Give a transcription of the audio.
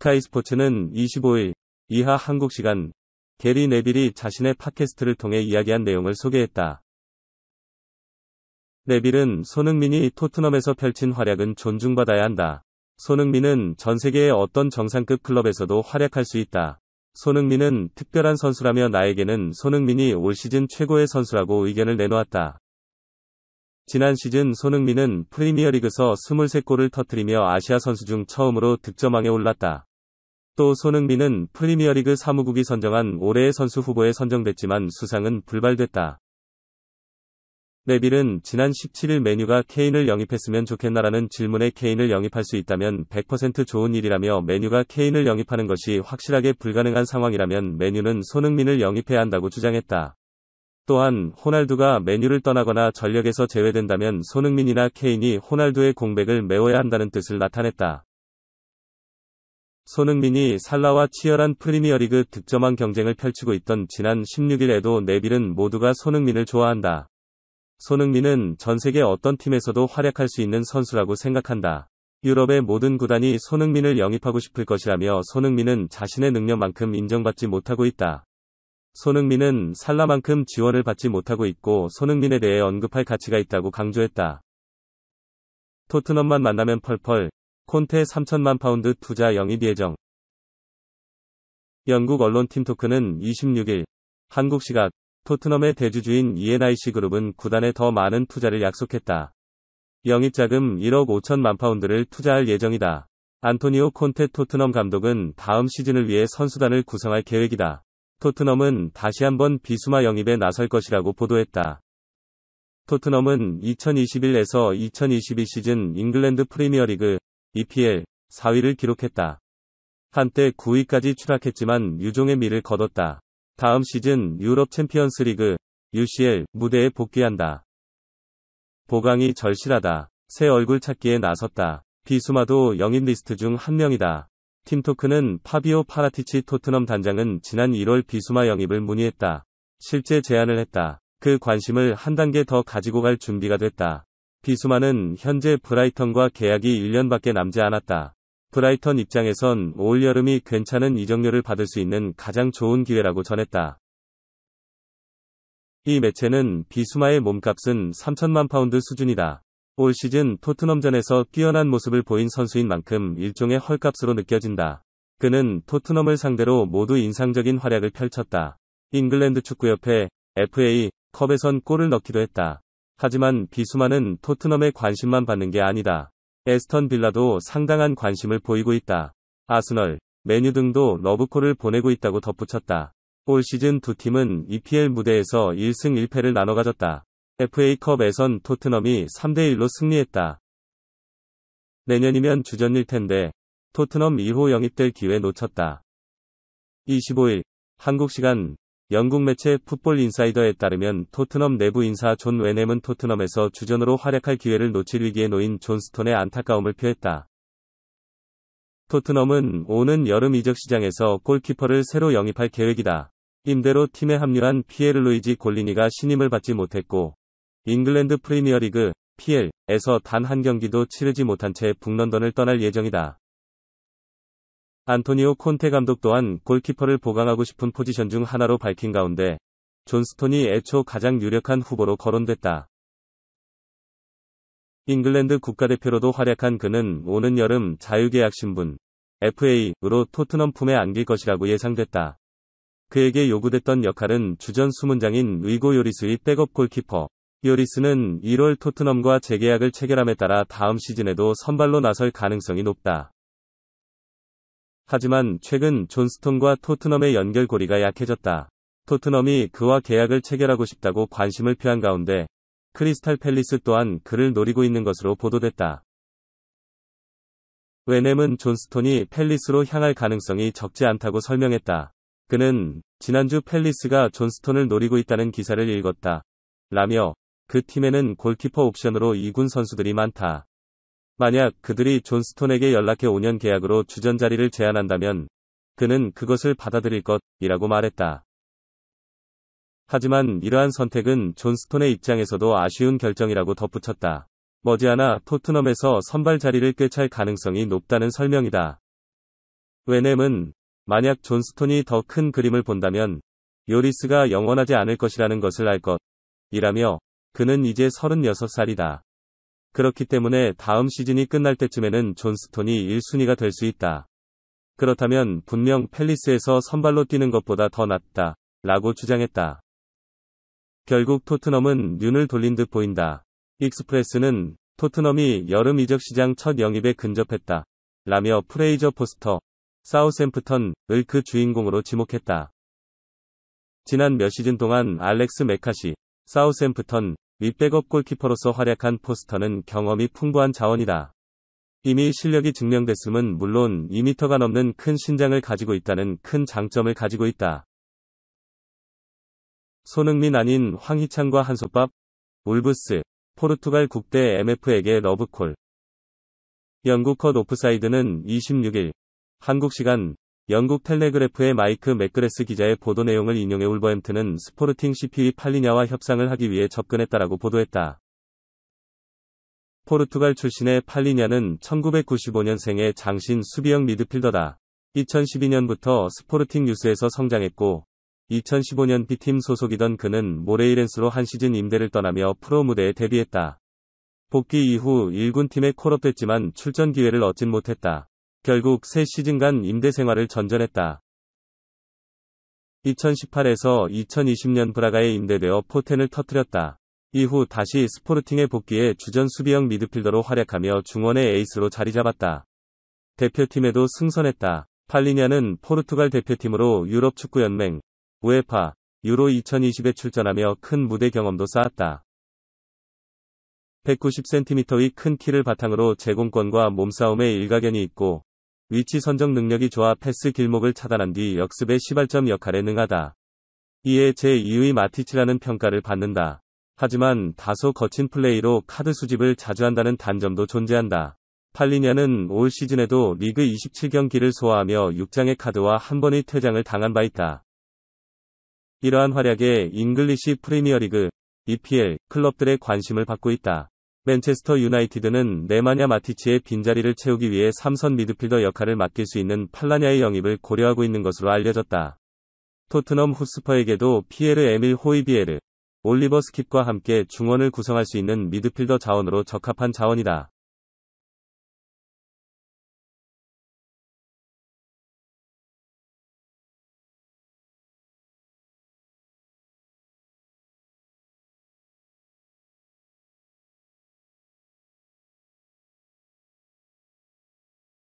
스카이 스포츠는 25일 이하 한국 시간 게리 네빌이 자신의 팟캐스트를 통해 이야기한 내용을 소개했다. 네빌은 손흥민이 토트넘에서 펼친 활약은 존중받아야 한다. 손흥민은 전 세계의 어떤 정상급 클럽에서도 활약할 수 있다. 손흥민은 특별한 선수라며 나에게는 손흥민이 올 시즌 최고의 선수라고 의견을 내놓았다. 지난 시즌 손흥민은 프리미어리그에서 23골을 터뜨리며 아시아 선수 중 처음으로 득점왕에 올랐다. 또 손흥민은 프리미어리그 사무국이 선정한 올해의 선수 후보에 선정됐지만 수상은 불발됐다. 네빌은 지난 17일 메뉴가 케인을 영입했으면 좋겠나라는 질문에 케인을 영입할 수 있다면 100% 좋은 일이라며 메뉴가 케인을 영입하는 것이 확실하게 불가능한 상황이라면 메뉴는 손흥민을 영입해야 한다고 주장했다. 또한 호날두가 메뉴를 떠나거나 전력에서 제외된다면 손흥민이나 케인이 호날두의 공백을 메워야 한다는 뜻을 나타냈다. 손흥민이 살라와 치열한 프리미어리그 득점왕 경쟁을 펼치고 있던 지난 16일에도 네빌은 모두가 손흥민을 좋아한다. 손흥민은 전 세계 어떤 팀에서도 활약할 수 있는 선수라고 생각한다. 유럽의 모든 구단이 손흥민을 영입하고 싶을 것이라며 손흥민은 자신의 능력만큼 인정받지 못하고 있다. 손흥민은 살라만큼 지원을 받지 못하고 있고 손흥민에 대해 언급할 가치가 있다고 강조했다. 토트넘만 만나면 펄펄, 콘테 3천만 파운드 투자 영입 예정. 영국 언론 팀토크는 26일 한국 시각 토트넘의 대주주인 ENIC 그룹은 구단에 더 많은 투자를 약속했다. 영입자금 1억 5천만 파운드를 투자할 예정이다. 안토니오 콘테 토트넘 감독은 다음 시즌을 위해 선수단을 구성할 계획이다. 토트넘은 다시 한번 비수마 영입에 나설 것이라고 보도했다. 토트넘은 2021에서 2022 시즌 잉글랜드 프리미어리그 EPL 4위를 기록했다. 한때 9위까지 추락했지만 유종의 미를 거뒀다. 다음 시즌 유럽 챔피언스 리그 UCL 무대에 복귀한다. 보강이 절실하다. 새 얼굴 찾기에 나섰다. 비수마도 영입 리스트 중 한 명이다. 팀토크는 파비오 파라티치 토트넘 단장은 지난 1월 비수마 영입을 문의했다. 실제 제안을 했다. 그 관심을 한 단계 더 가지고 갈 준비가 됐다. 비수마는 현재 브라이턴과 계약이 1년밖에 남지 않았다. 브라이턴 입장에선 올 여름이 괜찮은 이적료를 받을 수 있는 가장 좋은 기회라고 전했다. 이 매체는 비수마의 몸값은 3천만 파운드 수준이다. 올 시즌 토트넘전에서 뛰어난 모습을 보인 선수인 만큼 일종의 헐값으로 느껴진다. 그는 토트넘을 상대로 모두 인상적인 활약을 펼쳤다. 잉글랜드 축구협회 FA 컵에선 골을 넣기도 했다. 하지만 비수마는 토트넘의 관심만 받는 게 아니다. 에스턴 빌라도 상당한 관심을 보이고 있다. 아스널, 메뉴 등도 러브콜을 보내고 있다고 덧붙였다. 올 시즌 두 팀은 EPL 무대에서 1승 1패를 나눠 가졌다. FA컵에선 토트넘이 3대1로 승리했다. 내년이면 주전일 텐데 토트넘 2호 영입될 기회 놓쳤다. 25일 한국 시간 영국 매체 풋볼 인사이더에 따르면 토트넘 내부 인사 존 웨넴은 토트넘에서 주전으로 활약할 기회를 놓칠 위기에 놓인 존 스톤의 안타까움을 표했다. 토트넘은 오는 여름 이적 시장에서 골키퍼를 새로 영입할 계획이다. 임대로 팀에 합류한 피에르 루이지 골리니가 신임을 받지 못했고 잉글랜드 프리미어리그 PL에서 단 한 경기도 치르지 못한 채 북런던을 떠날 예정이다. 안토니오 콘테 감독 또한 골키퍼를 보강하고 싶은 포지션 중 하나로 밝힌 가운데 존 스톤이 애초 가장 유력한 후보로 거론됐다. 잉글랜드 국가대표로도 활약한 그는 오는 여름 자유계약 신분 FA로 토트넘 품에 안길 것이라고 예상됐다. 그에게 요구됐던 역할은 주전 수문장인 위고 요리스의 백업 골키퍼. 요리스는 1월 토트넘과 재계약을 체결함에 따라 다음 시즌에도 선발로 나설 가능성이 높다. 하지만 최근 존 스톤과 토트넘의 연결고리가 약해졌다. 토트넘이 그와 계약을 체결하고 싶다고 관심을 표한 가운데 크리스탈 팰리스 또한 그를 노리고 있는 것으로 보도됐다. 웨넴은 존 스톤이 팰리스로 향할 가능성이 적지 않다고 설명했다. 그는 지난주 팰리스가 존 스톤을 노리고 있다는 기사를 읽었다. 라며 그 팀에는 골키퍼 옵션으로 2군 선수들이 많다. 만약 그들이 존 스톤에게 연락해 5년 계약으로 주전 자리를 제안한다면 그는 그것을 받아들일 것이라고 말했다. 하지만 이러한 선택은 존 스톤의 입장에서도 아쉬운 결정이라고 덧붙였다. 머지않아 토트넘에서 선발 자리를 꿰찰 가능성이 높다는 설명이다. 웨넴은 만약 존 스톤이 더 큰 그림을 본다면 요리스가 영원하지 않을 것이라는 것을 알 것이라며 그는 이제 36살이다. 그렇기 때문에 다음 시즌이 끝날 때쯤에는 존 스톤이 1순위가 될 수 있다. 그렇다면 분명 팰리스에서 선발로 뛰는 것보다 더 낫다. 라고 주장했다. 결국 토트넘은 눈을 돌린 듯 보인다. 익스프레스는 토트넘이 여름 이적 시장 첫 영입에 근접했다. 라며 프레이저 포스터, 사우샘프턴을 그 주인공으로 지목했다. 지난 몇 시즌 동안 알렉스 메카시, 사우샘프턴 윗백업 골키퍼로서 활약한 포스터는 경험이 풍부한 자원이다. 이미 실력이 증명됐음은 물론 2m가 넘는 큰 신장을 가지고 있다는 큰 장점을 가지고 있다. 손흥민 아닌 황희찬과 한솥밥, 울브스, 포르투갈 국대 MF에게 러브콜. 영국 컷 오프사이드는 26일, 한국 시간, 영국 텔레그래프의 마이크 맥그레스 기자의 보도 내용을 인용해 울버햄튼은 스포르팅 CP 팔리냐와 협상을 하기 위해 접근했다라고 보도했다. 포르투갈 출신의 팔리냐는 1995년생의 장신 수비형 미드필더다. 2012년부터 스포르팅 뉴스에서 성장했고 2015년 B팀 소속이던 그는 모레이렌스로 한 시즌 임대를 떠나며 프로 무대에 데뷔했다. 복귀 이후 1군 팀에 콜업됐지만 출전 기회를 얻진 못했다. 결국 3시즌간 임대 생활을 전전했다. 2018에서 2020년 브라가에 임대되어 포텐을 터뜨렸다. 이후 다시 스포르팅에 복귀해 주전 수비형 미드필더로 활약하며 중원의 에이스로 자리잡았다. 대표팀에도 승선했다. 팔리냐는 포르투갈 대표팀으로 유럽 축구연맹, 우에파, 유로 2020에 출전하며 큰 무대 경험도 쌓았다. 190cm의 큰 키를 바탕으로 제공권과 몸싸움에 일가견이 있고 위치 선정 능력이 좋아 패스 길목을 차단한 뒤 역습의 시발점 역할에 능하다. 이에 제2의 마티치라는 평가를 받는다. 하지만 다소 거친 플레이로 카드 수집을 자주 한다는 단점도 존재한다. 팔리냐는 올 시즌에도 리그 27경기를 소화하며 6장의 카드와 한 번의 퇴장을 당한 바 있다. 이러한 활약에 잉글리시 프리미어리그, EPL 클럽들의 관심을 받고 있다. 맨체스터 유나이티드는 네마냐 마티치의 빈자리를 채우기 위해 3선 미드필더 역할을 맡길 수 있는 팔라냐의 영입을 고려하고 있는 것으로 알려졌다. 토트넘 훗스퍼에게도 피에르 에밀 호이비에르, 올리버 스킵과 함께 중원을 구성할 수 있는 미드필더 자원으로 적합한 자원이다.